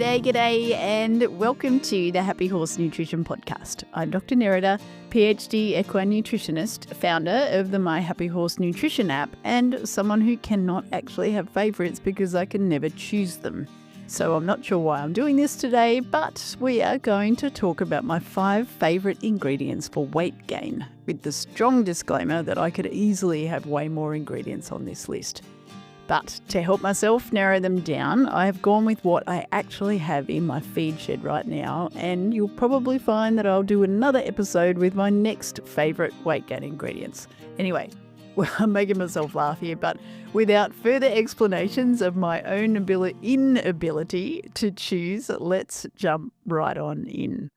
G'day, and welcome to the Happy Horse Nutrition Podcast. I'm Dr Nerida, PhD equine nutritionist, founder of the My Happy Horse Nutrition app, and someone who cannot actually have favourites because I can never choose them. So I'm not sure why I'm doing this today, but we are going to talk about my 5 favourite ingredients for weight gain, with the strong disclaimer that I could easily have way more ingredients on this list. But to help myself narrow them down, I have gone with what I actually have in my feed shed right now, and you'll probably find that I'll do another episode with my next favourite weight gain ingredients. Anyway, well, I'm making myself laugh here, but without further explanations of my own inability to choose, let's jump right on in.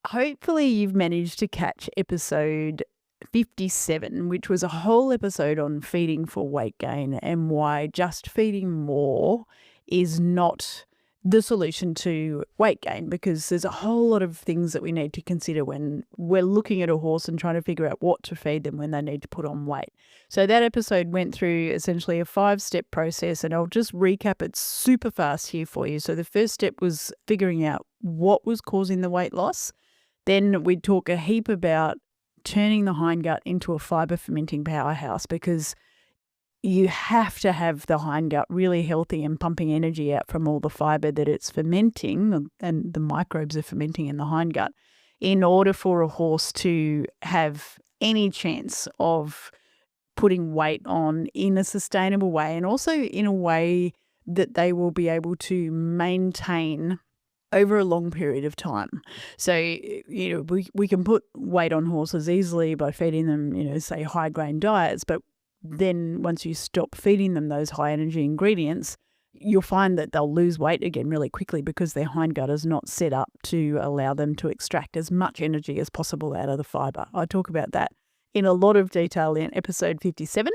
Hopefully you've managed to catch episode 57, which was a whole episode on feeding for weight gain and why just feeding more is not the solution to weight gain, because there's a whole lot of things that we need to consider when we're looking at a horse and trying to figure out what to feed them when they need to put on weight. So that episode went through essentially a 5-step process, and I'll just recap it super fast here for you. So the first step was figuring out what was causing the weight loss. Then we'd talk a heap about turning the hindgut into a fibre fermenting powerhouse, because you have to have the hindgut really healthy and pumping energy out from all the fibre that it's fermenting, and the microbes are fermenting in the hindgut, in order for a horse to have any chance of putting weight on in a sustainable way, and also in a way that they will be able to maintain over a long period of time. So, we can put weight on horses easily by feeding them, say high grain diets, but then once you stop feeding them those high energy ingredients, you'll find that they'll lose weight again really quickly because their hindgut is not set up to allow them to extract as much energy as possible out of the fibre. I talk about that in a lot of detail in episode 57.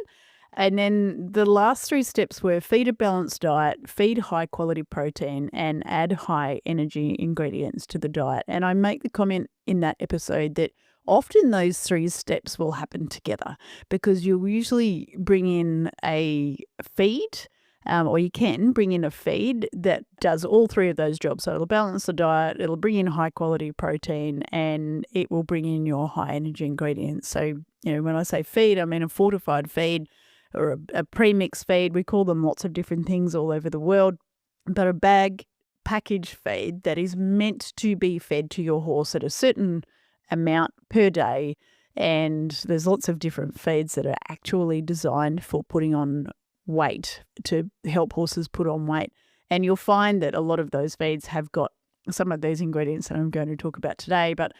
And then the last 3 steps were feed a balanced diet, feed high quality protein, and add high energy ingredients to the diet. And I make the comment in that episode that often those 3 steps will happen together, because you'll usually bring in a feed, or you can bring in a feed that does all 3 of those jobs. So it'll balance the diet, it'll bring in high quality protein, and it will bring in your high energy ingredients. So, when I say feed, I mean a fortified feed, or a pre-mix feed. We call them lots of different things all over the world, but a bag package feed that is meant to be fed to your horse at a certain amount per day. And there's lots of different feeds that are actually designed for putting on weight, to help horses put on weight. And you'll find that a lot of those feeds have got some of these ingredients that I'm going to talk about today. But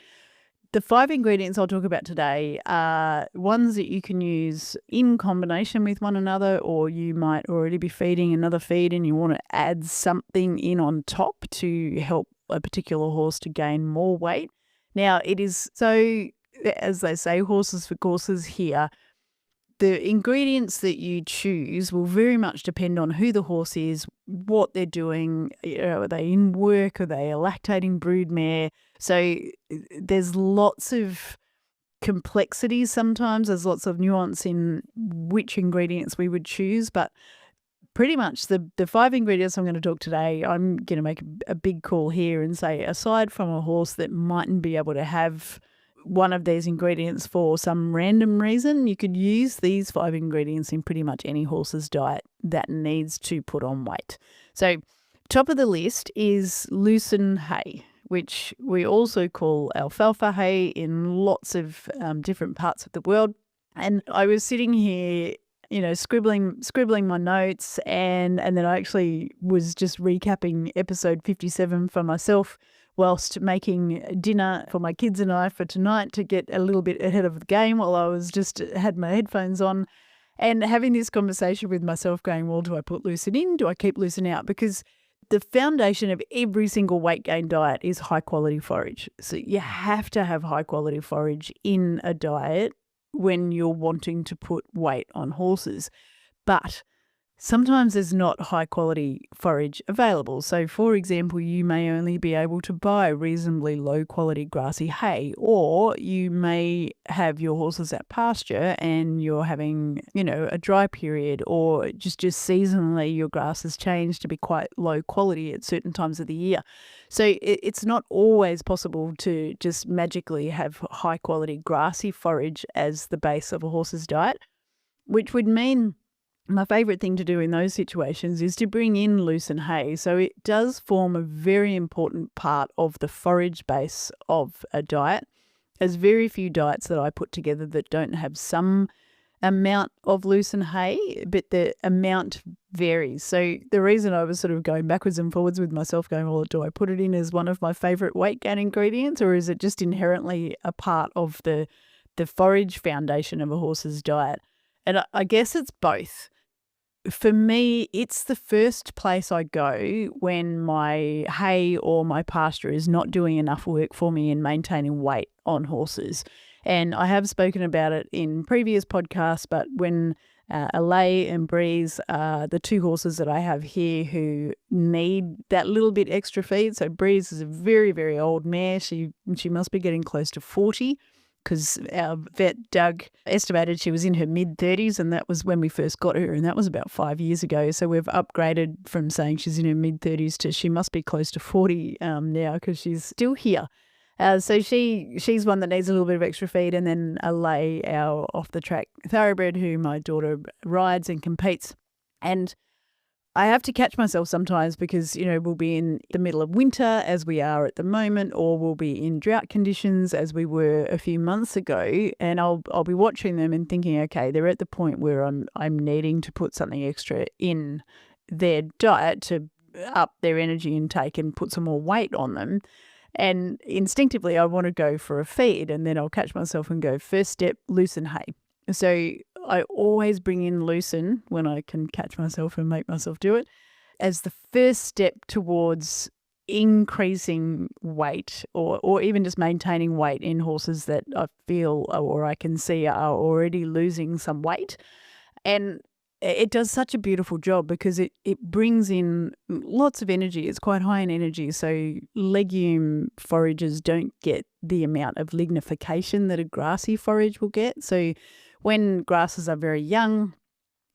the 5 ingredients I'll talk about today are ones that you can use in combination with one another, or you might already be feeding another feed and you want to add something in on top to help a particular horse to gain more weight. Now, it is so, as they say, horses for courses here. The ingredients that you choose will very much depend on who the horse is, what they're doing. Are they in work? Are they a lactating broodmare? So there's lots of complexities sometimes. There's lots of nuance in which ingredients we would choose. But pretty much the 5 ingredients I'm going to talk today, I'm going to make a big call here and say, aside from a horse that mightn't be able to have one of these ingredients for some random reason, you could use these 5 ingredients in pretty much any horse's diet that needs to put on weight. So top of the list is lucerne hay, which we also call alfalfa hay in lots of different parts of the world. And I was sitting here, scribbling my notes, and then I actually was just recapping episode 57 for myself whilst making dinner for my kids and I for tonight, to get a little bit ahead of the game while I was just had my headphones on and having this conversation with myself going, well, do I put lucerne in? Do I keep lucerne out? Because the foundation of every single weight gain diet is high quality forage. So you have to have high quality forage in a diet when you're wanting to put weight on horses. But sometimes there's not high quality forage available. So, for example, you may only be able to buy reasonably low quality grassy hay, or you may have your horses at pasture and you're having, a dry period, or just seasonally your grass has changed to be quite low quality at certain times of the year. So it's not always possible to just magically have high quality grassy forage as the base of a horse's diet, which would mean my favourite thing to do in those situations is to bring in lucerne hay. So it does form a very important part of the forage base of a diet. There's very few diets that I put together that don't have some amount of lucerne hay, but the amount varies. So the reason I was sort of going backwards and forwards with myself going, well, do I put it in as one of my favourite weight gain ingredients, or is it just inherently a part of the forage foundation of a horse's diet? And I guess it's both. For me, it's the first place I go when my hay or my pasture is not doing enough work for me in maintaining weight on horses. And I have spoken about it in previous podcasts, but when Alay and Breeze are the two horses that I have here who need that little bit extra feed. So Breeze is a very, very old mare. She must be getting close to 40. Because our vet, Doug, estimated she was in her mid-30s, and that was when we first got her, and that was about 5 years ago. So we've upgraded from saying she's in her mid-30s to she must be close to 40 now, because she's still here. So she's one that needs a little bit of extra feed, and then Alay, our off-the-track thoroughbred, who my daughter rides and competes. And I have to catch myself sometimes because, we'll be in the middle of winter as we are at the moment, or we'll be in drought conditions as we were a few months ago, and I'll be watching them and thinking, okay, they're at the point where I'm needing to put something extra in their diet to up their energy intake and put some more weight on them. And instinctively, I want to go for a feed, and then I'll catch myself and go, first step, lucerne hay. So I always bring in lucerne when I can catch myself and make myself do it as the first step towards increasing weight or even just maintaining weight in horses that I feel or I can see are already losing some weight. And it does such a beautiful job because it brings in lots of energy. It's quite high in energy. So legume forages don't get the amount of lignification that a grassy forage will get. So when grasses are very young,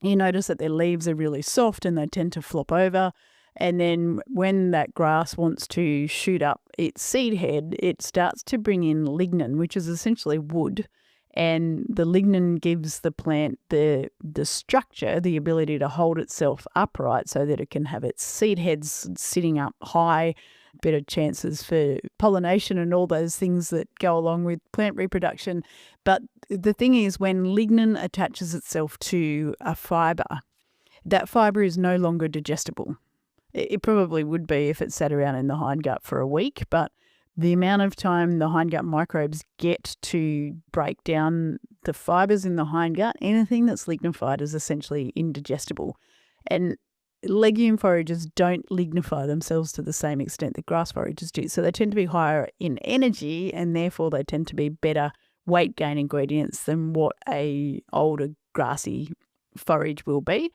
you notice that their leaves are really soft and they tend to flop over. And then when that grass wants to shoot up its seed head, it starts to bring in lignin, which is essentially wood. And the lignin gives the plant the structure, the ability to hold itself upright so that it can have its seed heads sitting up high, better chances for pollination and all those things that go along with plant reproduction. But the thing is, when lignin attaches itself to a fibre, that fibre is no longer digestible. It probably would be if it sat around in the hindgut for a week, but the amount of time the hindgut microbes get to break down the fibres in the hindgut, anything that's lignified is essentially indigestible. And legume forages don't lignify themselves to the same extent that grass forages do. So they tend to be higher in energy, and therefore they tend to be better weight gain ingredients than what a older grassy forage will be.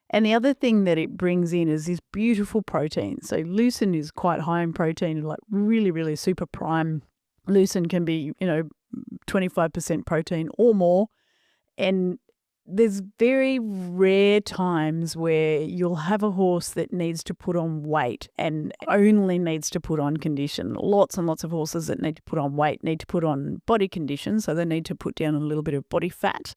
And the other thing that it brings in is this beautiful protein. So lucerne is quite high in protein, like really, really super prime. Lucerne can be, 25% protein or more. And there's very rare times where you'll have a horse that needs to put on weight and only needs to put on condition. Lots and lots of horses that need to put on weight need to put on body condition, so they need to put down a little bit of body fat.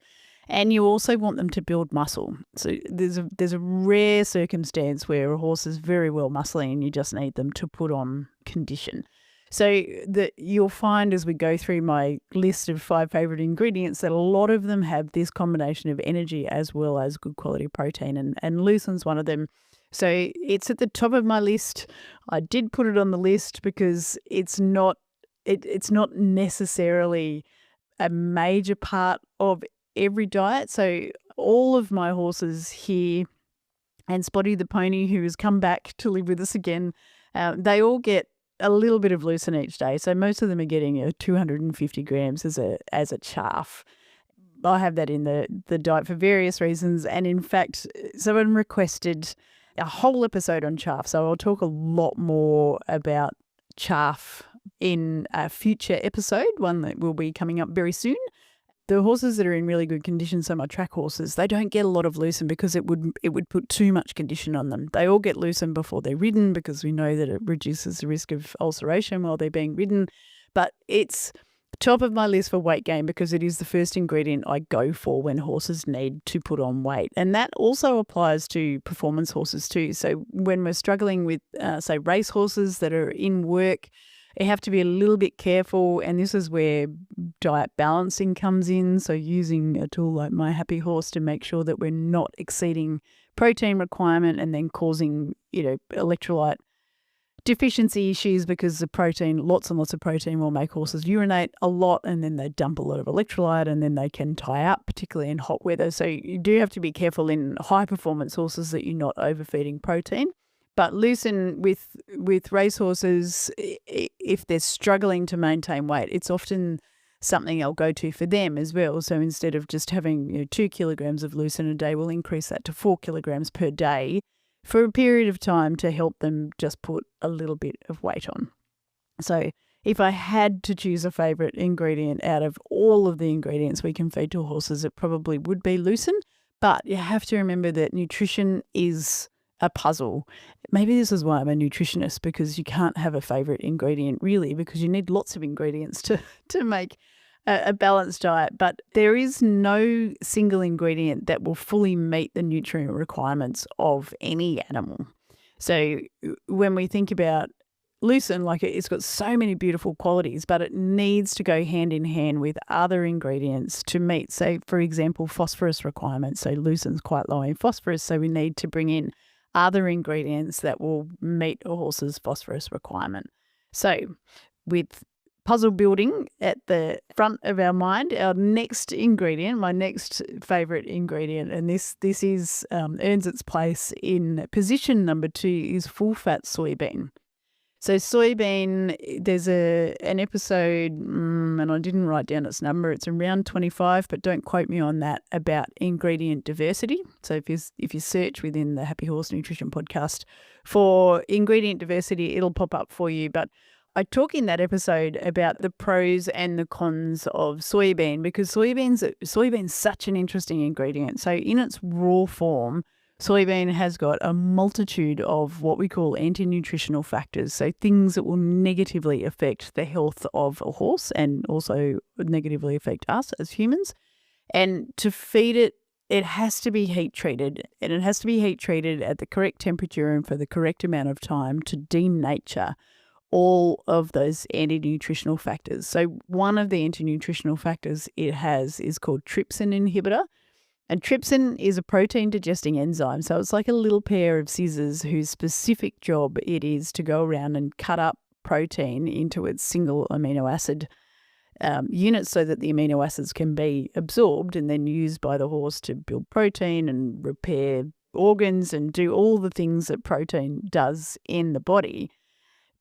And you also want them to build muscle. So there's a rare circumstance where a horse is very well muscly and you just need them to put on condition. So you'll find as we go through my list of 5 favourite ingredients that a lot of them have this combination of energy as well as good quality protein, and lucerne's one of them. So it's at the top of my list. I did put it on the list because it's not necessarily a major part of every diet. So all of my horses here, and Spotty the pony, who has come back to live with us again, they all get a little bit of lucerne each day. So most of them are getting 250 grams as a chaff. I have that in the diet for various reasons. And in fact, someone requested a whole episode on chaff. So I'll talk a lot more about chaff in a future episode, one that will be coming up very soon. The horses that are in really good condition, so my track horses, they don't get a lot of lucerne because it would put too much condition on them. They all get lucerne before they're ridden because we know that it reduces the risk of ulceration while they're being ridden. But it's top of my list for weight gain because it is the first ingredient I go for when horses need to put on weight. And that also applies to performance horses too. So when we're struggling with, say, race horses that are in work, you have to be a little bit careful, and this is where diet balancing comes in. So using a tool like My Happy Horse to make sure that we're not exceeding protein requirement and then causing, electrolyte deficiency issues because the protein, lots and lots of protein will make horses urinate a lot and then they dump a lot of electrolyte and then they can tie up, particularly in hot weather. So you do have to be careful in high performance horses that you're not overfeeding protein. But lucerne with race horses, if they're struggling to maintain weight, it's often something I'll go to for them as well. So instead of just having 2 kilograms of lucerne a day, we'll increase that to 4 kilograms per day for a period of time to help them just put a little bit of weight on. So if I had to choose a favourite ingredient out of all of the ingredients we can feed to horses, it probably would be lucerne. But you have to remember that nutrition is a puzzle. Maybe this is why I'm a nutritionist, because you can't have a favourite ingredient really, because you need lots of ingredients to make a balanced diet. But there is no single ingredient that will fully meet the nutrient requirements of any animal. So when we think about lucerne, like it's got so many beautiful qualities, but it needs to go hand in hand with other ingredients to meet, say, for example, phosphorus requirements. So lucerne's quite low in phosphorus, so we need to bring in other ingredients that will meet a horse's phosphorus requirement. So with puzzle building at the front of our mind, our next ingredient, my next favourite ingredient, and this is earns its place in position number 2, is full-fat soybean. So soybean, there's an episode, and I didn't write down its number, it's around 25, but don't quote me on that, about ingredient diversity. So if you search within the Happy Horse Nutrition podcast for ingredient diversity, it'll pop up for you. But I talk in that episode about the pros and the cons of soybean, because soybean's such an interesting ingredient. So in its raw form, soybean has got a multitude of what we call anti-nutritional factors, so things that will negatively affect the health of a horse and also negatively affect us as humans. And to feed it, it has to be heat treated, and it has to be heat treated at the correct temperature and for the correct amount of time to denature all of those anti-nutritional factors. So one of the anti-nutritional factors it has is called trypsin inhibitor. And trypsin is a protein digesting enzyme. So it's like a little pair of scissors whose specific job it is to go around and cut up protein into its single amino acid units so that the amino acids can be absorbed and then used by the horse to build protein and repair organs and do all the things that protein does in the body.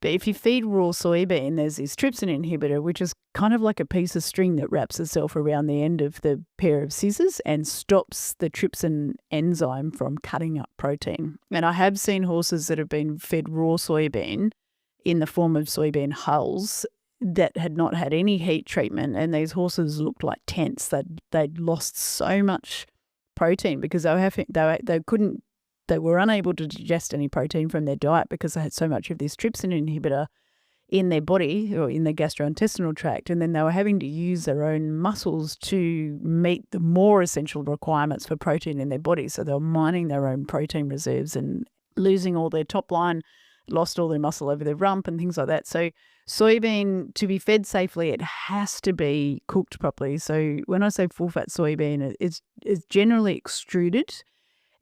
But if you feed raw soybean, there's this trypsin inhibitor, which is kind of like a piece of string that wraps itself around the end of the pair of scissors and stops the trypsin enzyme from cutting up protein. And I have seen horses that have been fed raw soybean in the form of soybean hulls that had not had any heat treatment, and these horses looked like tents. They'd lost so much protein because they were unable to digest any protein from their diet because they had so much of this trypsin inhibitor in their body or in their gastrointestinal tract, and then they were having to use their own muscles to meet the more essential requirements for protein in their body. So they were mining their own protein reserves and losing all their top line, lost all their muscle over their rump and things like that. So soybean, to be fed safely, it has to be cooked properly. So when I say full-fat soybean, it's generally extruded,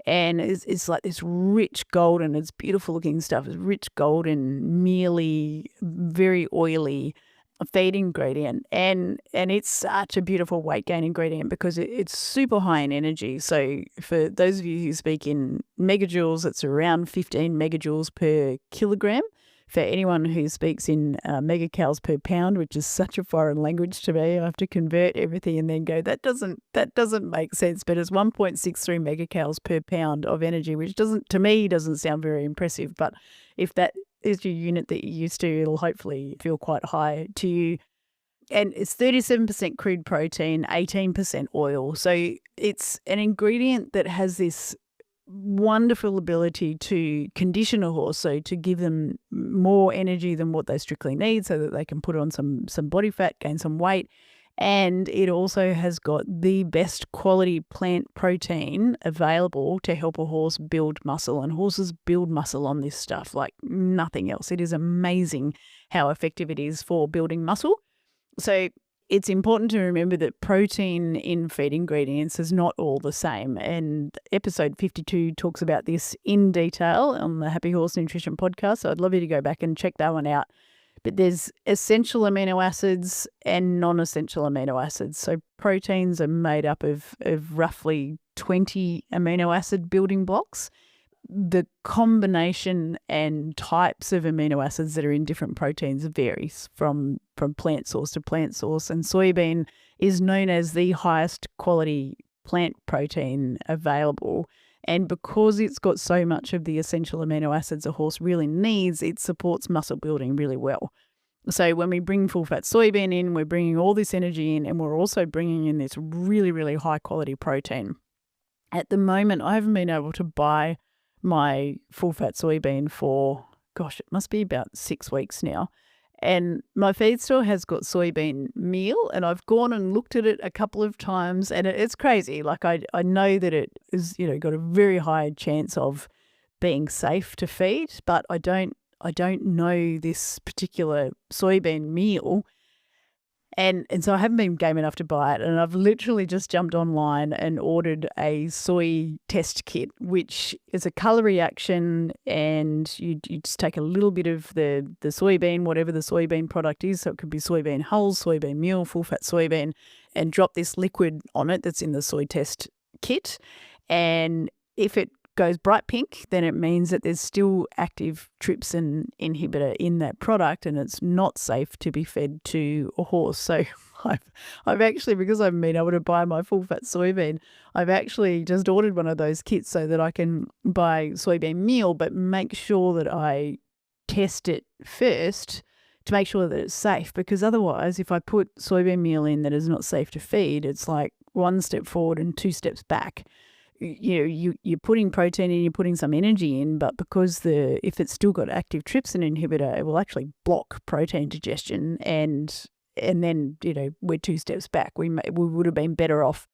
and it's like this rich golden, it's beautiful looking stuff. It's rich golden, mealy, very oily feed ingredient. And it's such a beautiful weight gain ingredient because it's super high in energy. So for those of you who speak in megajoules, it's around 15 megajoules per kilogram. For anyone who speaks in megacals per pound, which is such a foreign language to me, I have to convert everything and then go, that doesn't make sense. But it's 1.63 megacals per pound of energy, which to me doesn't sound very impressive. But if that is your unit that you're used to, it'll hopefully feel quite high to you. And it's 37% crude protein, 18% oil. So it's an ingredient that has this wonderful ability to condition a horse, so to give them more energy than what they strictly need so that they can put on some body fat, gain some weight. And it also has got the best quality plant protein available to help a horse build muscle. And horses build muscle on this stuff like nothing else. It is amazing how effective it is for building muscle. So it's important to remember that protein in feed ingredients is not all the same. And episode 52 talks about this in detail on the Happy Horse Nutrition podcast. So I'd love you to go back and check that one out. But there's essential amino acids and non-essential amino acids. So proteins are made up of roughly 20 amino acid building blocks. The combination and types of amino acids that are in different proteins varies from plant source to plant source. And soybean is known as the highest quality plant protein available. And because it's got so much of the essential amino acids a horse really needs, it supports muscle building really well. So when we bring full-fat soybean in, we're bringing all this energy in, and we're also bringing in this really, really high-quality protein. At the moment, I haven't been able to buy my full-fat soybean for, it must be about 6 weeks now. And my feed store has got soybean meal, and I've gone and looked at it a couple of times, and it's crazy. Like I know that it is, got a very high chance of being safe to feed, but I don't know this particular soybean meal. And so I haven't been game enough to buy it, and I've literally just jumped online and ordered a soy test kit, which is a colour reaction, and you just take a little bit of the soybean, whatever the soybean product is, so it could be soybean hulls, soybean meal, full-fat soybean, and drop this liquid on it that's in the soy test kit. And if it goes bright pink, then it means that there's still active trypsin inhibitor in that product, and it's not safe to be fed to a horse. So I've actually, because I haven't been able to buy my full-fat soybean, I've actually just ordered one of those kits so that I can buy soybean meal, but make sure that I test it first to make sure that it's safe, because otherwise if I put soybean meal in that is not safe to feed, it's like 1 step forward and 2 steps back. You're putting protein in, you're putting some energy in, but because if it's still got active trypsin inhibitor, it will actually block protein digestion, and then we're 2 steps back. We would have been better off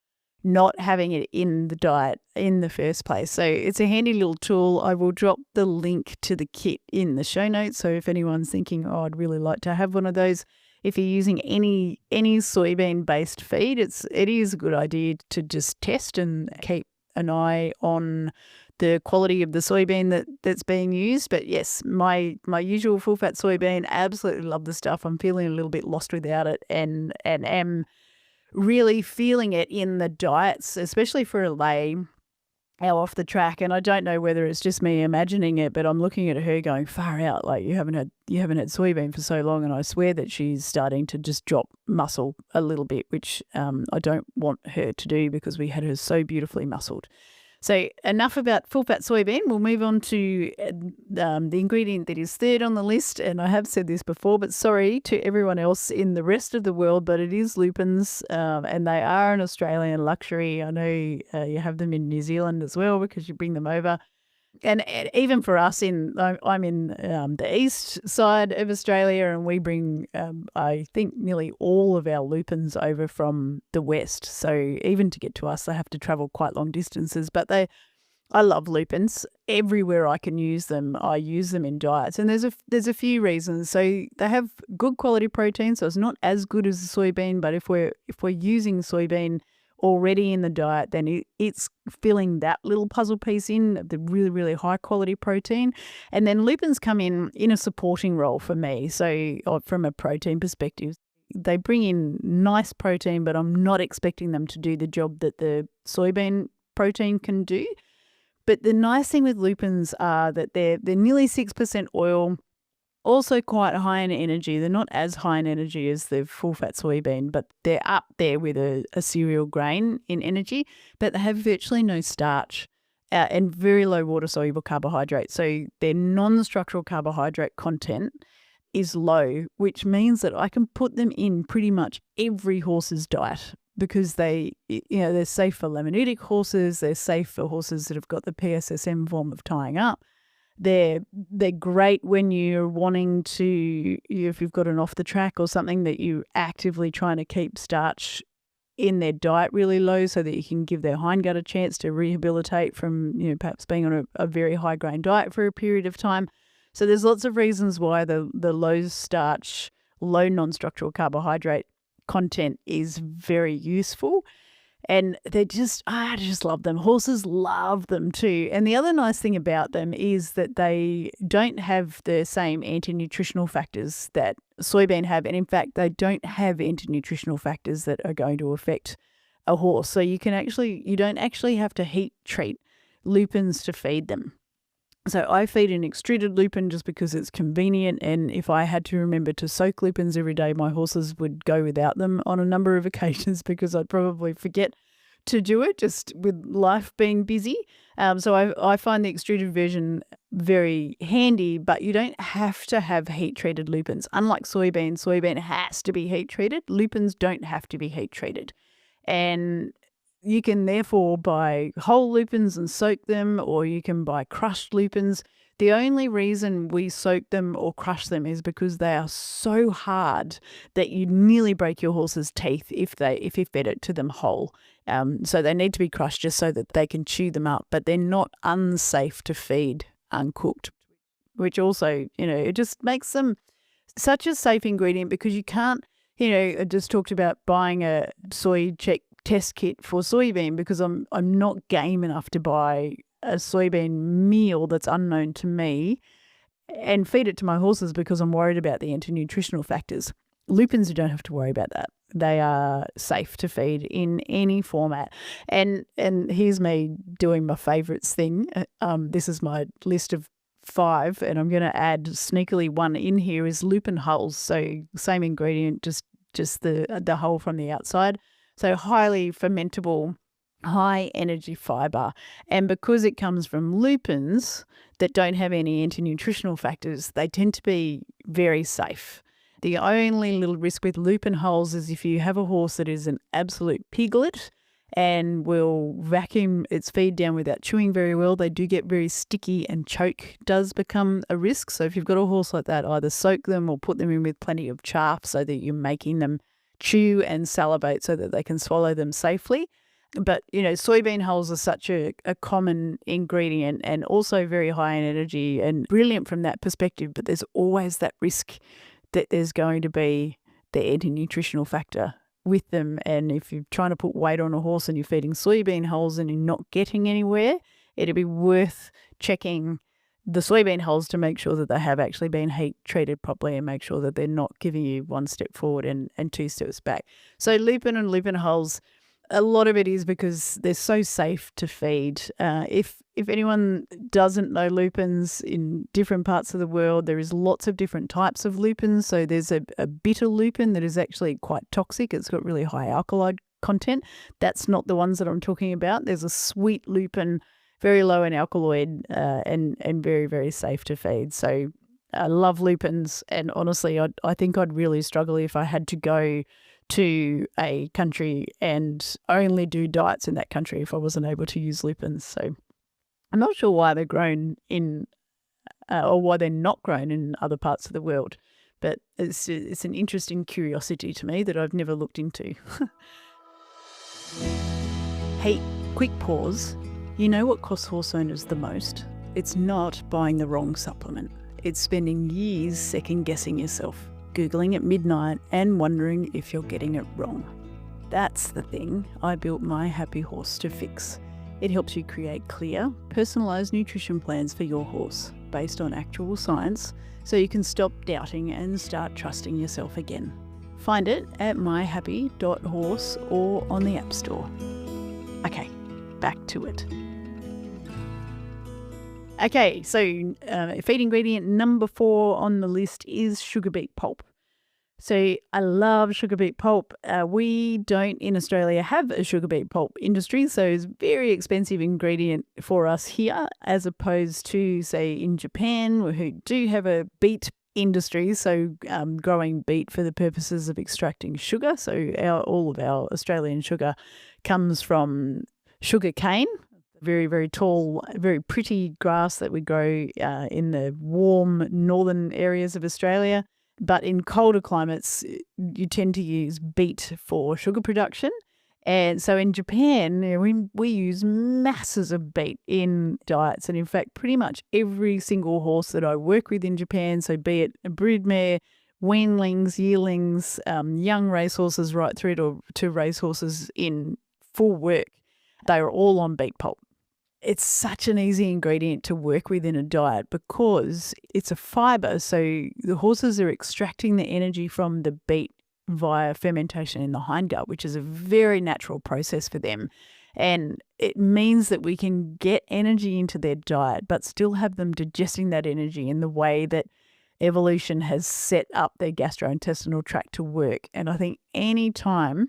not having it in the diet in the first place. So it's a handy little tool. I will drop the link to the kit in the show notes. So if anyone's thinking, I'd really like to have one of those, if you're using any soybean based feed, it is a good idea to just test and keep an eye on the quality of the soybean that's being used. But yes, my usual full-fat soybean, absolutely love the stuff. I'm feeling a little bit lost without it, and am really feeling it in the diets, especially for a lay, how off the track. And I don't know whether it's just me imagining it, but I'm looking at her going, far out, like you haven't had soybean for so long, and I swear that she's starting to just drop muscle a little bit, which I don't want her to do, because we had her so beautifully muscled. So enough about full-fat soybean. We'll move on to the ingredient that is third on the list. And I have said this before, but sorry to everyone else in the rest of the world, but it is lupins, and they are an Australian luxury. I know you have them in New Zealand as well because you bring them over. And even for us, I'm in the east side of Australia, and we bring, I think, nearly all of our lupins over from the west. So even to get to us, they have to travel quite long distances. But I love lupins. Everywhere I can use them, I use them in diets. And there's a few reasons. So they have good quality protein, so it's not as good as the soybean. But if we're using soybean already in the diet, then it's filling that little puzzle piece in, the really, really high quality protein. And then lupins come in a supporting role for me. So from a protein perspective, they bring in nice protein, but I'm not expecting them to do the job that the soybean protein can do. But the nice thing with lupins are that they're nearly 6% oil. Also quite high in energy. They're not as high in energy as the full-fat soybean, but they're up there with a cereal grain in energy, but they have virtually no starch and very low water-soluble carbohydrate. So their non-structural carbohydrate content is low, which means that I can put them in pretty much every horse's diet because they're safe for laminitic horses. They're safe for horses that have got the PSSM form of tying up. They're great when you're wanting to, if you've got an off the track or something that you're actively trying to keep starch in their diet really low so that you can give their hindgut a chance to rehabilitate from, perhaps being on a very high grain diet for a period of time. So there's lots of reasons why the low starch, low non-structural carbohydrate content is very useful. And I just love them. Horses love them too. And the other nice thing about them is that they don't have the same anti-nutritional factors that soybean have. And in fact, they don't have anti-nutritional factors that are going to affect a horse. So you don't actually have to heat treat lupins to feed them. So I feed an extruded lupin just because it's convenient, and if I had to remember to soak lupins every day, my horses would go without them on a number of occasions because I'd probably forget to do it just with life being busy. So I find the extruded version very handy, but you don't have to have heat-treated lupins. Unlike soybean has to be heat-treated. Lupins don't have to be heat-treated. And you can therefore buy whole lupins and soak them, or you can buy crushed lupins. The only reason we soak them or crush them is because they are so hard that you nearly break your horse's teeth if you fed it to them whole. So they need to be crushed just so that they can chew them up, but they're not unsafe to feed uncooked, which also, it just makes them such a safe ingredient because you can't, I just talked about buying a soy check test kit for soybean because I'm not game enough to buy a soybean meal that's unknown to me and feed it to my horses because I'm worried about the anti-nutritional factors. Lupins, you don't have to worry about that. They are safe to feed in any format. And here's me doing my favourites thing. This is my list of 5, and I'm going to add sneakily one in here is lupin hulls. So same ingredient, just the hull from the outside. So highly fermentable, high energy fibre. And because it comes from lupins that don't have any anti-nutritional factors, they tend to be very safe. The only little risk with lupin hulls is if you have a horse that is an absolute piglet and will vacuum its feed down without chewing very well, they do get very sticky and choke does become a risk. So if you've got a horse like that, either soak them or put them in with plenty of chaff so that you're making them chew and salivate so that they can swallow them safely. But, soybean hulls are such a common ingredient and also very high in energy and brilliant from that perspective. But there's always that risk that there's going to be the anti-nutritional factor with them. And if you're trying to put weight on a horse and you're feeding soybean hulls and you're not getting anywhere, it'd be worth checking the soybean hulls to make sure that they have actually been heat treated properly and make sure that they're not giving you 1 step forward and 2 steps back. So lupin and lupin hulls, a lot of it is because they're so safe to feed. If anyone doesn't know lupins in different parts of the world, there is lots of different types of lupins. So there's a bitter lupin that is actually quite toxic. It's got really high alkali content. That's not the ones that I'm talking about. There's a sweet lupin, very low in alkaloid and very, very safe to feed. So I love lupins, and honestly, I think I'd really struggle if I had to go to a country and only do diets in that country if I wasn't able to use lupins. So I'm not sure why they're grown in or why they're not grown in other parts of the world, but it's an interesting curiosity to me that I've never looked into. Hey, quick pause. You know what costs horse owners the most? It's not buying the wrong supplement. It's spending years second-guessing yourself, Googling at midnight and wondering if you're getting it wrong. That's the thing I built My Happy Horse to fix. It helps you create clear, personalised nutrition plans for your horse based on actual science so you can stop doubting and start trusting yourself again. Find it at myhappy.horse or on the App Store. Okay, back to it. Okay, so feed ingredient number 4 on the list is sugar beet pulp. So I love sugar beet pulp. We don't in Australia have a sugar beet pulp industry, so it's a very expensive ingredient for us here, as opposed to, say, in Japan, who do have a beet industry, so growing beet for the purposes of extracting sugar. So all of our Australian sugar comes from sugar cane, very, very tall, very pretty grass that we grow in the warm northern areas of Australia. But in colder climates, you tend to use beet for sugar production. And so in Japan, we use masses of beet in diets. And in fact, pretty much every single horse that I work with in Japan, so be it a broodmare, weanlings, yearlings, young racehorses right through to racehorses in full work, they are all on beet pulp. It's such an easy ingredient to work with in a diet because it's a fibre. So the horses are extracting the energy from the beet via fermentation in the hindgut, which is a very natural process for them. And it means that we can get energy into their diet, but still have them digesting that energy in the way that evolution has set up their gastrointestinal tract to work. And I think any time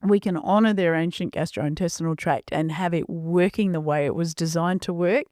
we can honour their ancient gastrointestinal tract and have it working the way it was designed to work,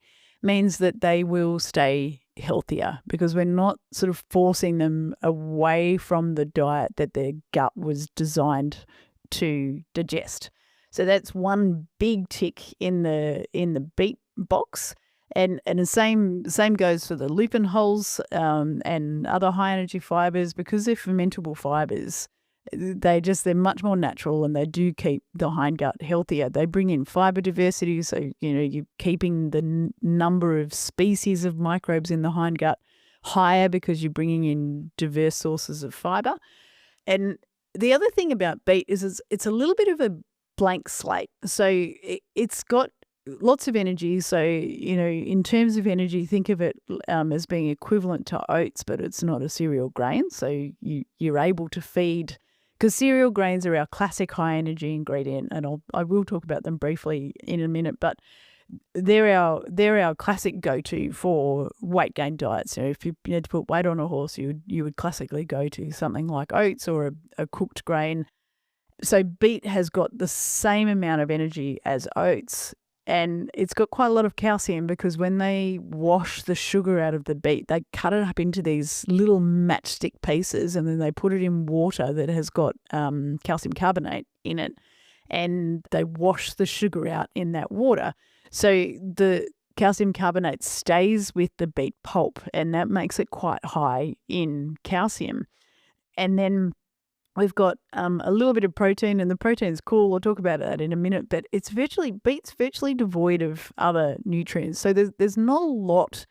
means that they will stay healthier, because we're not sort of forcing them away from the diet that their gut was designed to digest. So that's one big tick in the beet box. And the same goes for the lupin hulls and other high energy fibres, because they're fermentable fibres. They're much more natural, and they do keep the hindgut healthier. They bring in fibre diversity, so you're keeping the number of species of microbes in the hindgut higher because you're bringing in diverse sources of fibre. And the other thing about beet is it's a little bit of a blank slate. So it's got lots of energy. So, in terms of energy, think of it as being equivalent to oats, but it's not a cereal grain. So you're able to feed, because cereal grains are our classic high energy ingredient, and I will talk about them briefly in a minute, but they're our classic go-to for weight gain diets. So if you need to put weight on a horse, you would classically go to something like oats or a cooked grain. So beet has got the same amount of energy as oats, and it's got quite a lot of calcium, because when they wash the sugar out of the beet, they cut it up into these little matchstick pieces, and then they put it in water that has got calcium carbonate in it, and they wash the sugar out in that water. So the calcium carbonate stays with the beet pulp, and that makes it quite high in calcium. And then we've got a little bit of protein, and the protein's cool. I'll talk about that in a minute, but beet's virtually devoid of other nutrients. So there's not a lot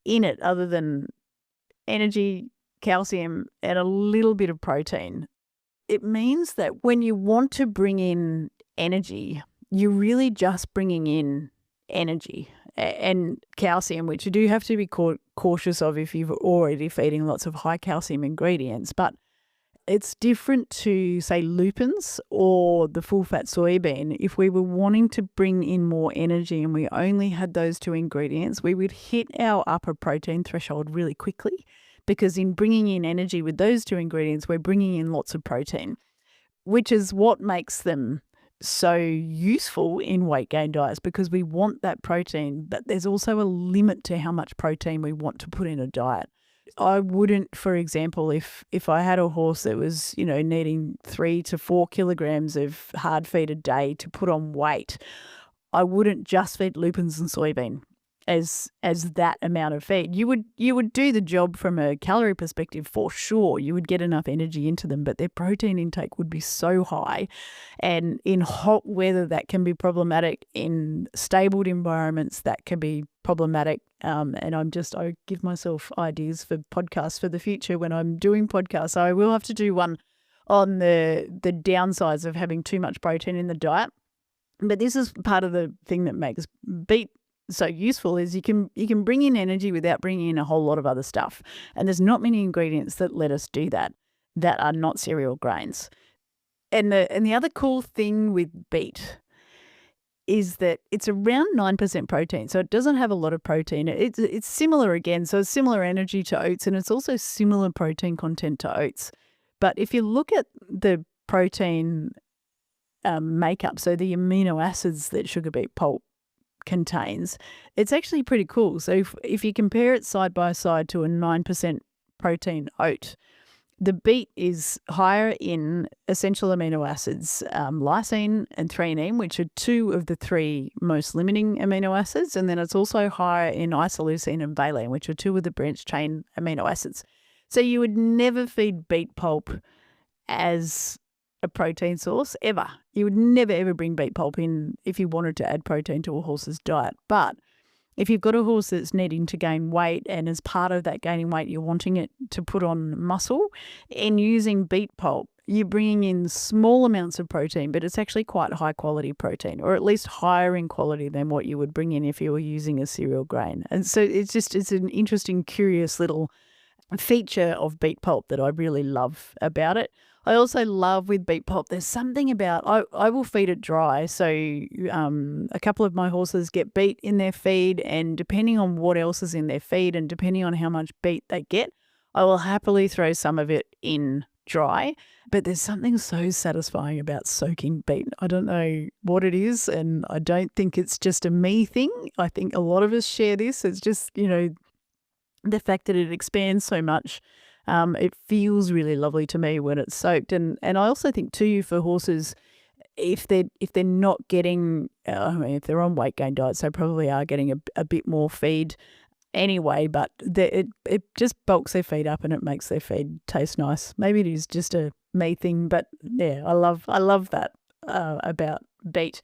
in it other than energy, calcium, and a little bit of protein. It means that when you want to bring in energy, you're really just bringing in energy and calcium, which you do have to be cautious of if you're already feeding lots of high calcium ingredients. But it's different to, say, lupins or the full-fat soybean. If we were wanting to bring in more energy and we only had those two ingredients, we would hit our upper protein threshold really quickly, because in bringing in energy with those two ingredients, we're bringing in lots of protein, which is what makes them so useful in weight gain diets, because we want that protein, but there's also a limit to how much protein we want to put in a diet. I wouldn't, for example, if I had a horse that was, needing 3 to 4 kilograms of hard feed a day to put on weight, I wouldn't just feed lupins and soybean as that amount of feed. You would do the job from a calorie perspective for sure. You would get enough energy into them, but their protein intake would be so high. And in hot weather, that can be problematic. In stabled environments, that can be problematic. And I give myself ideas for podcasts for the future when I'm doing podcasts. So I will have to do one on the downsides of having too much protein in the diet. But this is part of the thing that makes beet so useful, is you can bring in energy without bringing in a whole lot of other stuff. And there's not many ingredients that let us do that are not cereal grains. And the other cool thing with beet is that it's around 9% protein. So it doesn't have a lot of protein. It's similar again. So it's similar energy to oats, and it's also similar protein content to oats. But if you look at the protein makeup, so the amino acids that sugar beet pulp contains, it's actually pretty cool. So if you compare it side by side to a 9% protein oat, the beet is higher in essential amino acids, lysine and threonine, which are two of the three most limiting amino acids. And then it's also higher in isoleucine and valine, which are two of the branched chain amino acids. So you would never feed beet pulp as a protein source ever. You would never, ever bring beet pulp in if you wanted to add protein to a horse's diet. But if you've got a horse that's needing to gain weight, and as part of that gaining weight, you're wanting it to put on muscle, and using beet pulp, you're bringing in small amounts of protein, but it's actually quite high quality protein, or at least higher in quality than what you would bring in if you were using a cereal grain. And so it's an interesting, curious little feature of beet pulp that I really love about it. I also love with beet pulp, there's something about, I will feed it dry. So a couple of my horses get beet in their feed, and depending on what else is in their feed and depending on how much beet they get, I will happily throw some of it in dry. But there's something so satisfying about soaking beet. I don't know what it is, and I don't think it's just a me thing. I think a lot of us share this. It's just, the fact that it expands so much. It feels really lovely to me when it's soaked. And I also think too, for horses, if they're not getting, if they're on weight gain diets, they probably are getting a bit more feed anyway, but it just bulks their feed up and it makes their feed taste nice. Maybe it is just a me thing, but yeah, I love that about beet.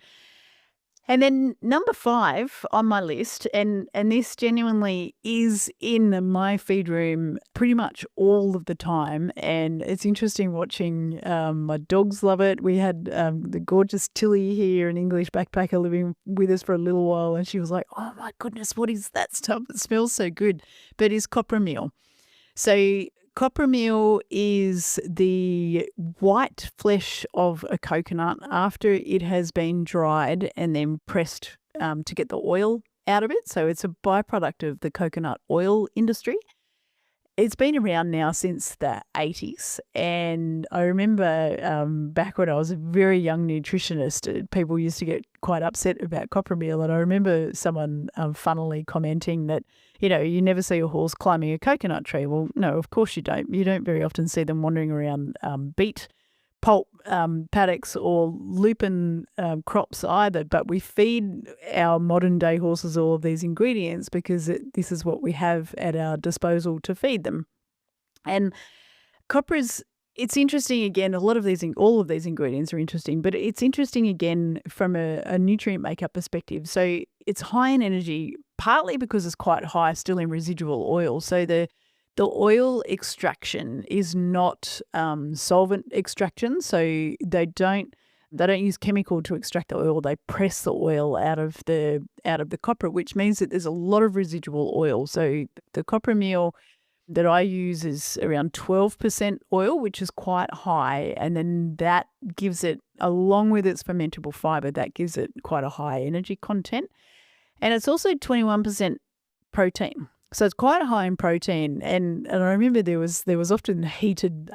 And then number 5 on my list, and this genuinely is in my feed room pretty much all of the time, and it's interesting watching my dogs love it. We had the gorgeous Tilly here, an English backpacker, living with us for a little while, and she was like, oh my goodness, what is that stuff? It smells so good. But it's copra meal. So copra meal is the white flesh of a coconut after it has been dried and then pressed to get the oil out of it. So it's a byproduct of the coconut oil industry. It's been around now since the 80s. And I remember back when I was a very young nutritionist, people used to get quite upset about copra meal. And I remember someone funnily commenting that, you never see a horse climbing a coconut tree. Well, no, of course you don't. You don't very often see them wandering around beet pulp paddocks or lupin crops either. But we feed our modern day horses all of these ingredients because this is what we have at our disposal to feed them. And copra's, it's interesting again, all of these ingredients are interesting, but it's interesting again from a nutrient makeup perspective. So it's high in energy, partly because it's quite high still in residual oil. So the oil extraction is not solvent extraction. So they don't use chemical to extract the oil. They press the oil out of the copra, which means that there's a lot of residual oil. So the copra meal that I use is around 12% oil, which is quite high. And then that gives it, along with its fermentable fibre, that gives it quite a high energy content. And it's also 21% protein. So it's quite high in protein. And I remember there was often heated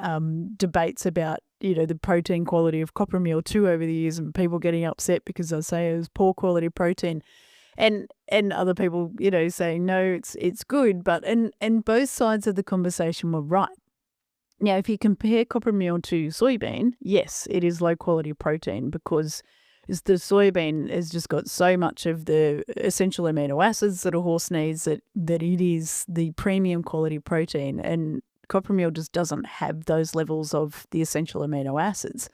debates about, the protein quality of copra meal too over the years, and people getting upset because I say it was poor quality protein. And other people, saying, no, it's good. But and both sides of the conversation were right. Now, if you compare copra meal to soybean, yes, it is low quality protein because the soybean has just got so much of the essential amino acids that a horse needs that it is the premium quality protein. And copra meal just doesn't have those levels of the essential amino acids.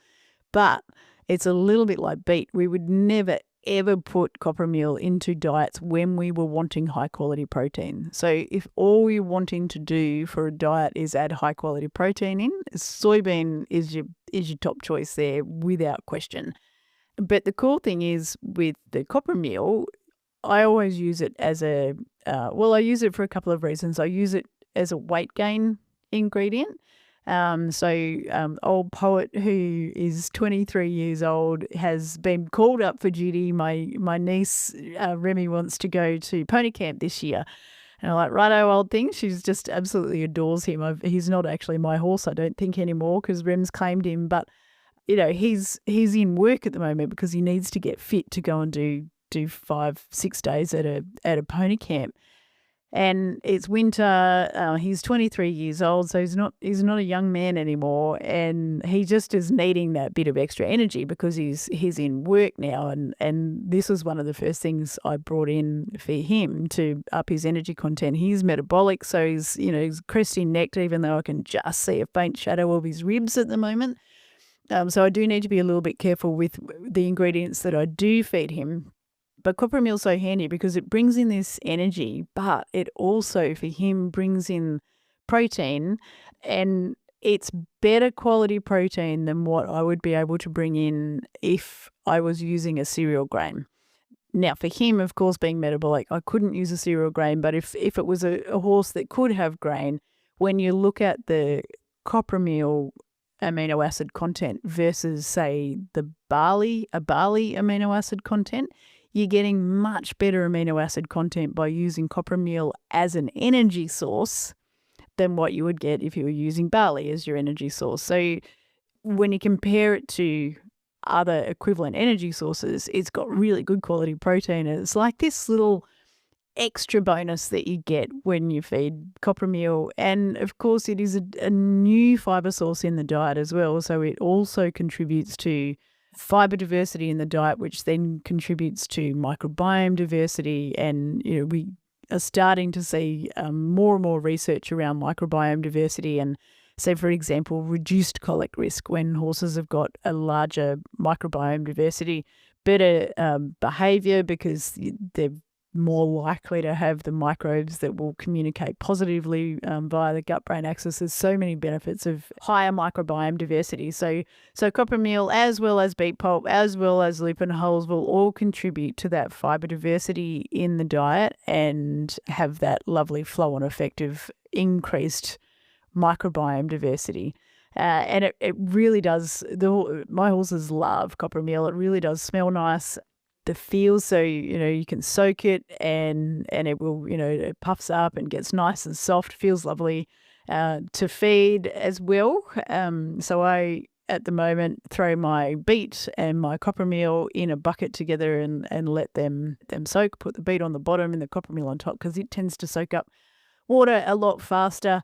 But it's a little bit like beet. We would never ever put copra meal into diets when we were wanting high quality protein. So if all you're wanting to do for a diet is add high quality protein in, soybean is your top choice there without question. But the cool thing is with the copra meal, I always use it as I use it for a couple of reasons. I use it as a weight gain ingredient. Old poet who is 23 years old has been called up for duty. My niece Remy wants to go to pony camp this year. And I'm like, righto, old thing. She's just absolutely adores him. He's not actually my horse, I don't think, anymore, because Rem's claimed him. But, he's in work at the moment because he needs to get fit to go and do 5-6 days at a pony camp. And it's winter. He's 23 years old, so he's not a young man anymore, and he just is needing that bit of extra energy because he's in work now. And this was one of the first things I brought in for him to up his energy content. He's metabolic, so he's crusty necked, even though I can just see a faint shadow of his ribs at the moment. So I do need to be a little bit careful with the ingredients that I do feed him. But copra meal is so handy because it brings in this energy, but it also, for him, brings in protein, and it's better quality protein than what I would be able to bring in if I was using a cereal grain. Now, for him, of course, being metabolic, I couldn't use a cereal grain, but if it was a horse that could have grain, when you look at the copra meal amino acid content versus, say, a barley amino acid content, you're getting much better amino acid content by using copra meal as an energy source than what you would get if you were using barley as your energy source. So when you compare it to other equivalent energy sources, it's got really good quality protein. And it's like this little extra bonus that you get when you feed copra meal. And of course, it is a new fibre source in the diet as well. So it also contributes to fibre diversity in the diet, which then contributes to microbiome diversity. And we are starting to see more and more research around microbiome diversity, and say, for example, reduced colic risk when horses have got a larger microbiome diversity, better behaviour because they're more likely to have the microbes that will communicate positively via the gut-brain axis. There's so many benefits of higher microbiome diversity. So copra meal, as well as beet pulp, as well as lupin hulls, will all contribute to that fibre diversity in the diet and have that lovely flow-on effect of increased microbiome diversity. And it really does. My horses love copra meal. It really does smell nice. The feel, so you can soak it and it will, it puffs up and gets nice and soft, feels lovely to feed as well. So I at the moment throw my beet and my copra meal in a bucket together and let them soak. Put the beet on the bottom and the copra meal on top because it tends to soak up water a lot faster.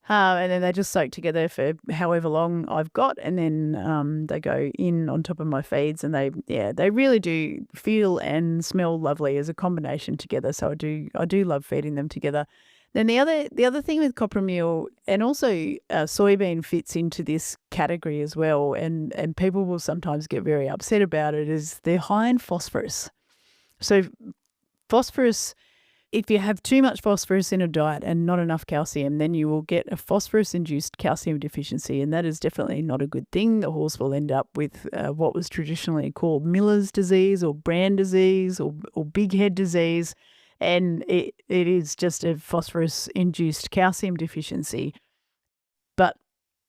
And then they just soak together for however long I've got, and then they go in on top of my feeds, and they really do feel and smell lovely as a combination together. So I do love feeding them together. Then the other thing with copra meal, and also soybean fits into this category as well, and people will sometimes get very upset about it, is they're high in phosphorus. So phosphorus, if you have too much phosphorus in a diet and not enough calcium, then you will get a phosphorus-induced calcium deficiency, and that is definitely not a good thing. The horse will end up with what was traditionally called Miller's disease or Brand disease or big head disease, and it is just a phosphorus-induced calcium deficiency. But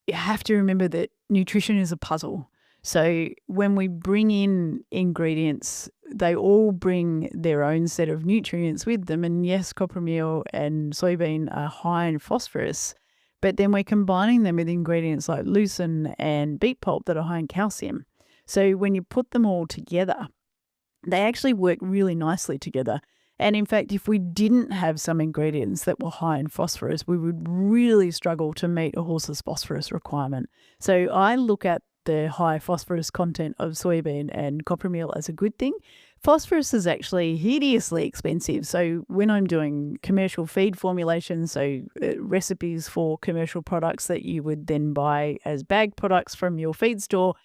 you have to remember that nutrition is a puzzle. So when we bring in ingredients, they all bring their own set of nutrients with them. And yes, copra meal and soybean are high in phosphorus, but then we're combining them with ingredients like lucerne and beet pulp that are high in calcium. So when you put them all together, they actually work really nicely together. And in fact, if we didn't have some ingredients that were high in phosphorus, we would really struggle to meet a horse's phosphorus requirement. So I look at the high phosphorus content of soybean and copra meal as a good thing. Phosphorus is actually hideously expensive. So when I'm doing commercial feed formulations, so recipes for commercial products that you would then buy as bag products from your feed store,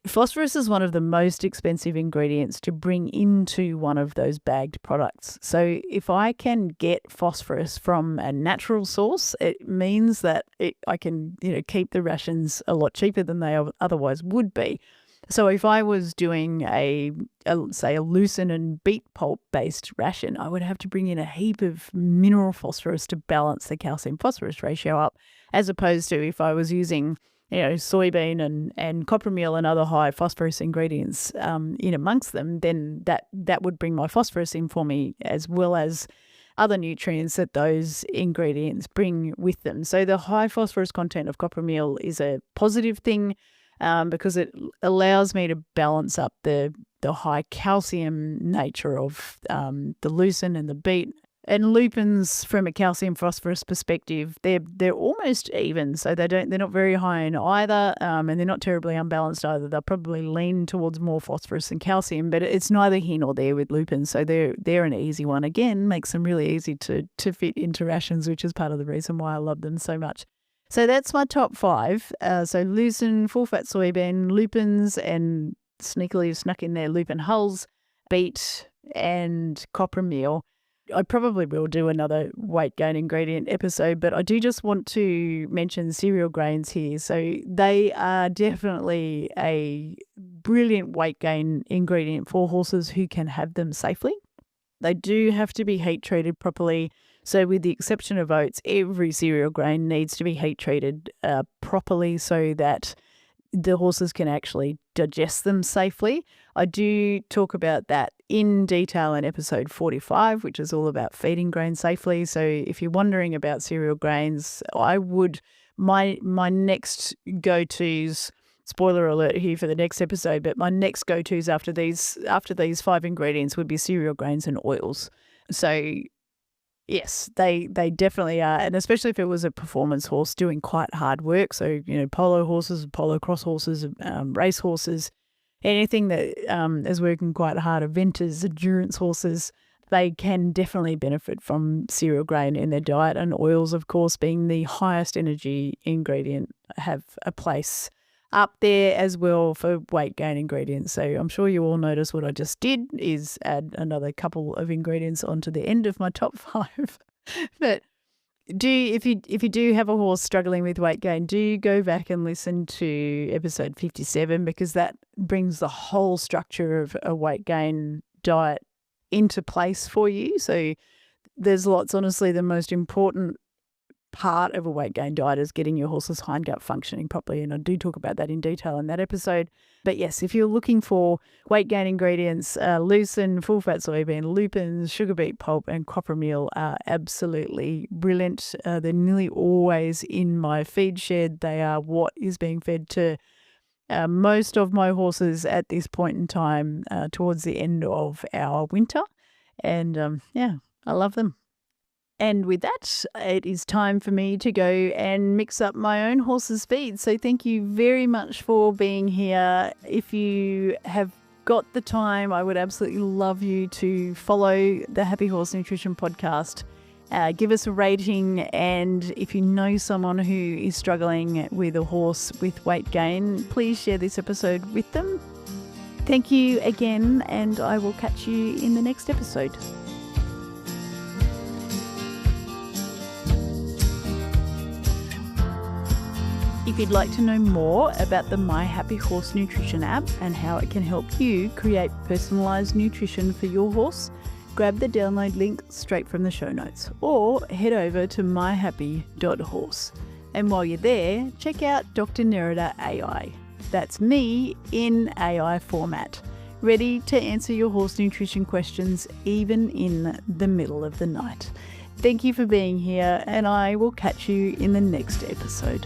phosphorus is one of the most expensive ingredients to bring into one of those bagged products. So if I can get phosphorus from a natural source, it means that I can keep the rations a lot cheaper than they otherwise would be. So if I was doing say a lucerne and beet pulp based ration, I would have to bring in a heap of mineral phosphorus to balance the calcium phosphorus ratio up, as opposed to if I was using soybean and copra meal and other high phosphorus ingredients in amongst them, then that would bring my phosphorus in for me, as well as other nutrients that those ingredients bring with them. So the high phosphorus content of copra meal is a positive thing because it allows me to balance up the high calcium nature of the lucerne and the beet. And lupins, from a calcium phosphorus perspective, they're almost even, so they're not very high in either, and they're not terribly unbalanced either. They'll probably lean towards more phosphorus than calcium, but it's neither here nor there with lupins, so they're an easy one. Again, makes them really easy to fit into rations, which is part of the reason why I love them so much. So that's my top 5. So lucerne, full fat soybean, lupins, and sneakily snuck in there lupin hulls, beet, and copra meal. I probably will do another weight gain ingredient episode, but I do just want to mention cereal grains here. So they are definitely a brilliant weight gain ingredient for horses who can have them safely. They do have to be heat treated properly. So with the exception of oats, every cereal grain needs to be heat treated properly so that the horses can actually digest them safely. I do talk about that in detail in episode 45, which is all about feeding grains safely. So if you're wondering about cereal grains, I would, my next go-tos, spoiler alert here for the next episode, but my next go-tos after these 5 ingredients would be cereal grains and oils. So yes, they definitely are, and especially if it was a performance horse doing quite hard work. So, polo horses, polo cross horses, race horses, anything that is working quite hard, eventers, endurance horses, they can definitely benefit from cereal grain in their diet, and oils, of course, being the highest energy ingredient, have a place up there as well for weight gain ingredients. So I'm sure you all noticed what I just did is add another couple of ingredients onto the end of my top 5. But if you do have a horse struggling with weight gain, do go back and listen to episode 57, because that brings the whole structure of a weight gain diet into place for you. So there's lots, honestly, the most important part of a weight gain diet is getting your horse's hindgut functioning properly, and I do talk about that in detail in that episode. But yes, if you're looking for weight gain ingredients, lucerne, full fat soybean, lupins, sugar beet pulp, and copra meal are absolutely brilliant. They're nearly always in my feed shed. They are what is being fed to most of my horses at this point in time towards the end of our winter, and I love them. And with that, it is time for me to go and mix up my own horse's feed. So thank you very much for being here. If you have got the time, I would absolutely love you to follow the Happy Horse Nutrition Podcast. Give us a rating, and if you know someone who is struggling with a horse with weight gain, please share this episode with them. Thank you again, and I will catch you in the next episode. If you'd like to know more about the My Happy Horse Nutrition app and how it can help you create personalised nutrition for your horse, grab the download link straight from the show notes, or head over to myhappy.horse. And while you're there, check out Dr Nerida AI. That's me in AI format, ready to answer your horse nutrition questions even in the middle of the night. Thank you for being here, and I will catch you in the next episode.